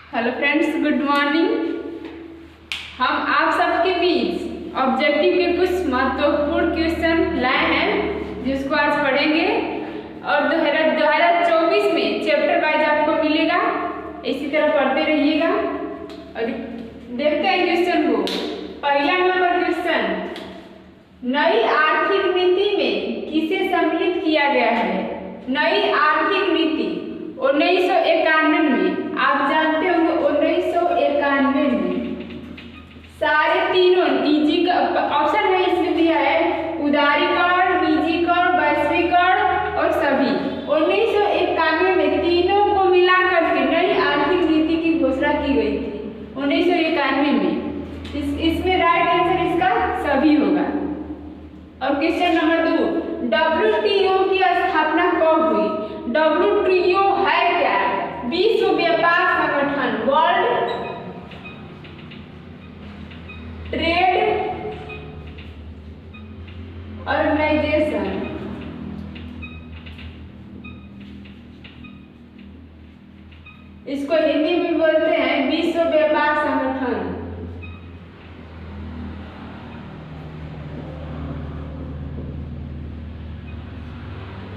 Hello friends, good morning. हम आप सबके बीच ऑब्जेक्टिव के कुछ महत्वपूर्ण क्वेश्चन लाए हैं जिसको आज पढ़ेंगे और 2024 में चैप्टर वाइज आपको मिलेगा। इसी तरह पढ़ते रहिएगा और देखते हैं क्वेश्चन को। पहला नंबर क्वेश्चन, नई आर्थिक नीति में किसे सम्मिलित किया गया है? नई आर्थिक नीति 1991 में, आप जानते होंगे 1991 में सारे तीनों निजी का ऑप्शन है, इसमें दिया है उदारीकरण, निजीकरण, वैश्वीकरण और सभी। 1991 में तीनों को मिलाकर के नई आर्थिक नीति की घोषणा की गई थी 1991 में। इसमें राइट आंसर इसका सभी होगा। और क्वेश्चन नंबर 2, WTO की स्थापना कब हुई? WTO है क्या? विश्व व्यापार संगठन, वर्ल्ड ट्रेड ऑर्गेनाइजेशन। इसको हिंदी में बोलते हैं विश्व व्यापार संगठन।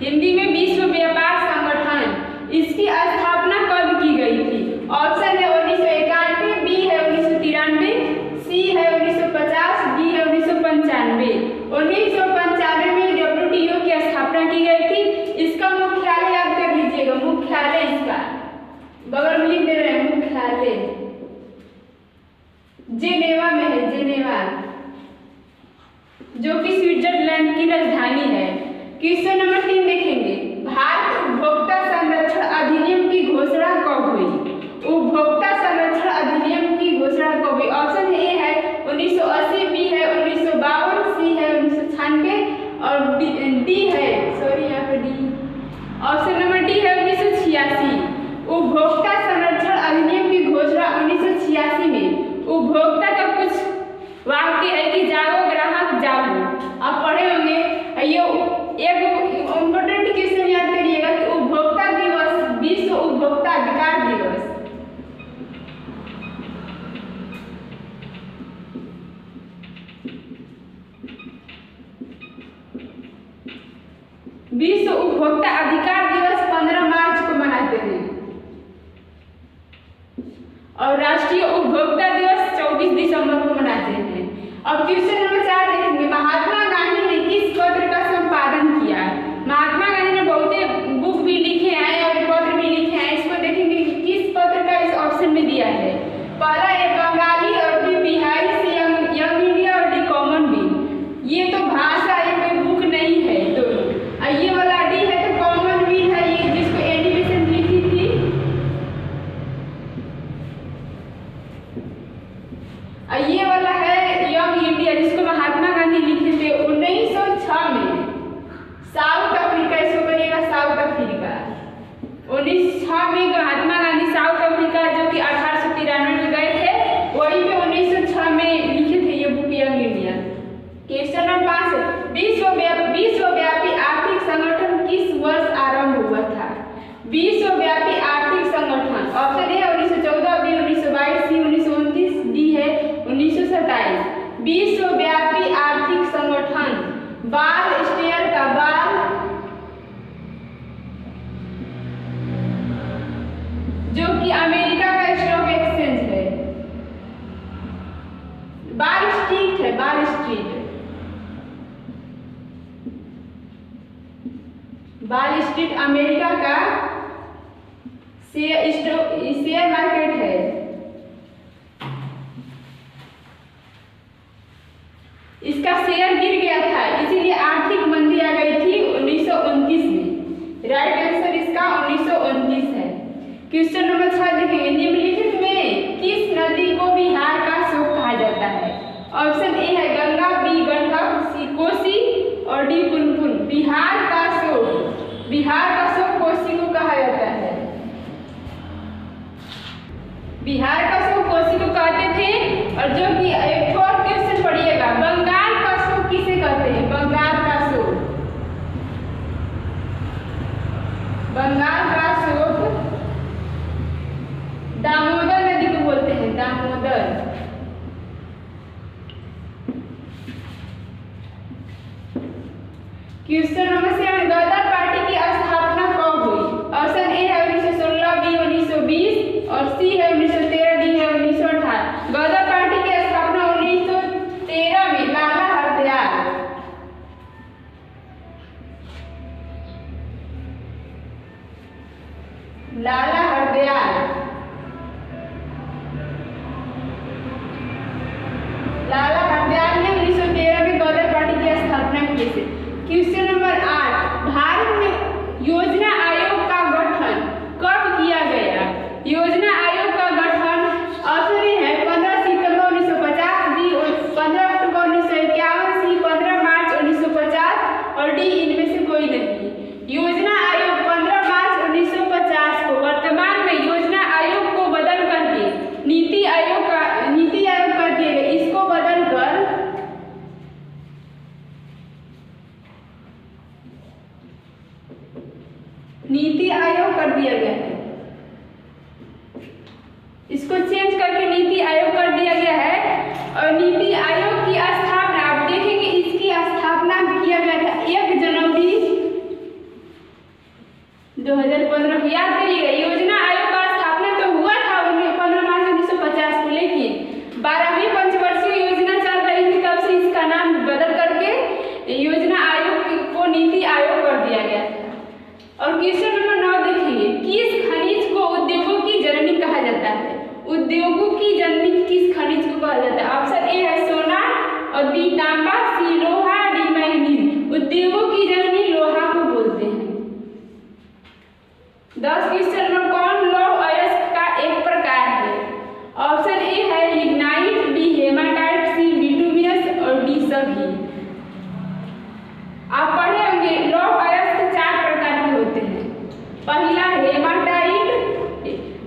हिंदी में विश्व व्यापार संगठन। इसकी स्थापना कब की गई थी? ऑप्शन है 1991, बी है 1993, सी है 1950, डी है 1995। 1995 में WTO की स्थापना की गई थी। इसका मुख्यालय याद कर लीजिएगा, मुख्यालय इसका बगल में लिख दे रहे हैं, मुख्यालय जेनेवा में है, जेनेवा, जो कि स्विट्जरलैंड की राजधानी है। क्वेश्चन नंबर 3 देखेंगे, भारत उपभोक्ता संरक्षण अधिनियम की घोषणा कब हुई? उपभोक्ता संरक्षण अधिनियम की घोषणा कब हुई? ऑप्शन ए है 1980, बी है 1952, सी है 1996 और डी है, सॉरी यहाँ पे डी, ऑप्शन नंबर डी है 1986। उपभोक्ता संरक्षण अधिनियम की घोषणा 1986 में। उपभोक्ता का कुछ वाक्य है कि जागो ग्राहक जागो, आप पढ़े होंगे। ये एक इम्पोर्टेंट क्वेश्चन याद करिएगा कि उपभोक्ता दिवस, विश्व उपभोक्ता अधिकार दिवस। विश्व उपभोक्ता अधिकार दिवस 15 मार्च को मनाते हैं और राष्ट्रीय उपभोक्ता दिवस 24 दिसंबर को मनाते हैं। अब क्वेश्चन नंबर 4 देखेंगे, महात्मा गांधी ने किस पत्र का संपादन किया? महात्मा गांधी ने बहुत बुक भी लिखे हैं और पत्र भी लिखे हैं। इसको देखेंगे कि किस पत्र का इस ऑप्शन में दिया है। पहला है बंगाली और डी बिहारी से यंग इंडिया और डी कॉमनवेल्थ। ये तो भाषा है, कोई बुक नहीं है। तो ये वाला डी है तो कॉमनवेल्थ है, ये जिसको एनिमेशन लिखी थी। ये वाला है यंग इंडिया, जिसको महात्मा गांधी लिखे थे 1906 में, साउथ अफ्रीका। इसको करिएगा साउथ अफ्रीका। 1906 में महात्मा गांधी साउथ अफ्रीका, जो कि 1893 में गए थे, वहीं पे 1906 में लिखे थे ये book young India. Question number 5, विश्वव्यापी आर्थिक संगठन किस वर्ष आरंभ हुआ था? विश्वव्यापी आर्थिक संगठन, option A 1914, B 1922, C 1929, D है 1927। विश्वव्यापी आर्थिक संगठन बाल स्टेयर का, बाल जो कि अमेरिका का स्टॉक एक्सचेंज है, बाल स्ट्रीट है, बाल स्ट्रीट, बाल स्ट्रीट अमेरिका का शेयर मार्केट है। इसका शेयर गिर गया था, इसीलिए आर्थिक मंदी आ गई थी 1929 में। राइट आंसर इसका 1929 है। क्वेश्चन नंबर 6 देखेंगे, निम्नलिखित में किस नदी को बिहार का शोक कहा जाता है? ऑप्शन ए है गंगा, बी गंडक, सी कोसी और डी पुनपुन। बिहार का शोक कोसी को कहा जाता है। बिहार का शोक कोसी को कहते थे। और जो कि एक और क्वेश्चन पढ़िएगा, बंगाल का शोक किसे कहते हैं? बंगाल का शोक, बंगाल का शोक दामोदर क्वेश्चन नंबर 7, गदर पार्टी की स्थापना कब हुई? ऑप्शन ए है 1916, बी 1920 और सी है 1913, डी है 1918। गदर पार्टी की स्थापना 1913 में लाला हरदयाल लाला हरदयाल ने 1913 में गदर पार्टी की स्थापना की थी। क्वेश्चन नंबर 8, भारत में योजना आयोग का गठन कब किया गया? योजना आयोग का गठन ऑप्शन ए है 15 सितंबर 1950, बी 15 अक्टूबर 1951, सी 15 मार्च 1950 और डी इनमें से कोई नहीं। योजना आयोग 15 मार्च 1950 को वर्तमान में योजना आयोग को बदल करके नीति आयोग कर दिया गया। इसको बदलकर नीति आयोग कर दिया गया है। इसको चेंज करके नीति आयोग कर दिया गया है। और नीति आयोग की स्थापना आप देखेंगे, इसकी स्थापना किया गया था 1 जनवरी 2015 को। याद करिएगा, योजना आयोग का स्थापना तो हुआ था 15 मार्च 1950 को, लेकिन 12वीं पंचवर्षीय योजना चल रही थी, तब से इसका नाम बदल करके योजना आयोग को नीति आयोग कर दिया गया था। और क्वेश्चन नंबर 9 देखिए, किस खनिज को उद्योगों की जननी कहा जाता है? उद्योगों की जननी किस खनिज को कहा जाता है? ऑप्शन ए है सोना और बी तांबा, सी लोहा, डी मैग्नीज। उद्योगों की जननी लोहा को बोलते हैं। 10 क्वेश्चन नंबर, कौन लौह अयस्क का एक प्रकार है? ऑप्शन ए है लिग्नाइट, बी हेमाटाइट, सी बिटुमिनस और डी सभी। आप पढ़े होंगे लौह अयस्क 4 प्रकार के होते हैं। पहला हेमाटाइट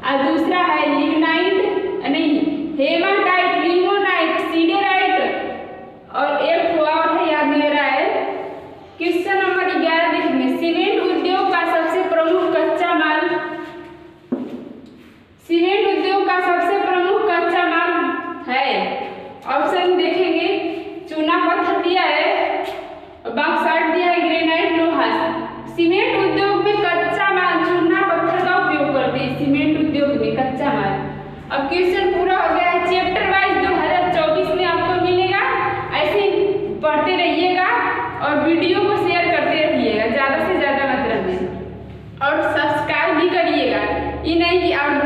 और दूसरा है लिग्नाइट, नहीं हेमाटाइट, लिमोनाइट, सीडेराइट और एक और है, याद नहीं रहा है। क्वेश्चन नंबर 11 देखेंगे, सीमेंट उद्योग का सबसे प्रमुख कच्चा माल। सीमेंट उद्योग का सबसे प्रमुख कच्चा माल है। ऑप्शन देखेंगे, चूना पत्थर दिया है, बॉक्साइट दिया है, ग्रेनाइट, लोहा। सीमेंट उद्योग में कच्चा माल चूना पत्थर का उपयोग करते हैं। सीमेंट उद्योग में कच्चा माल। अब क्वेश्चन पूरा हो गया है। चैप्टर वाइज 2024 में आपको मिलेगा। ऐसे ही पढ़ते रहिएगा और वीडियो को शेयर करते रहिएगा ज़्यादा से ज़्यादा मात्रा में, और सब्सक्राइब भी करिएगा। ये नहीं कि आप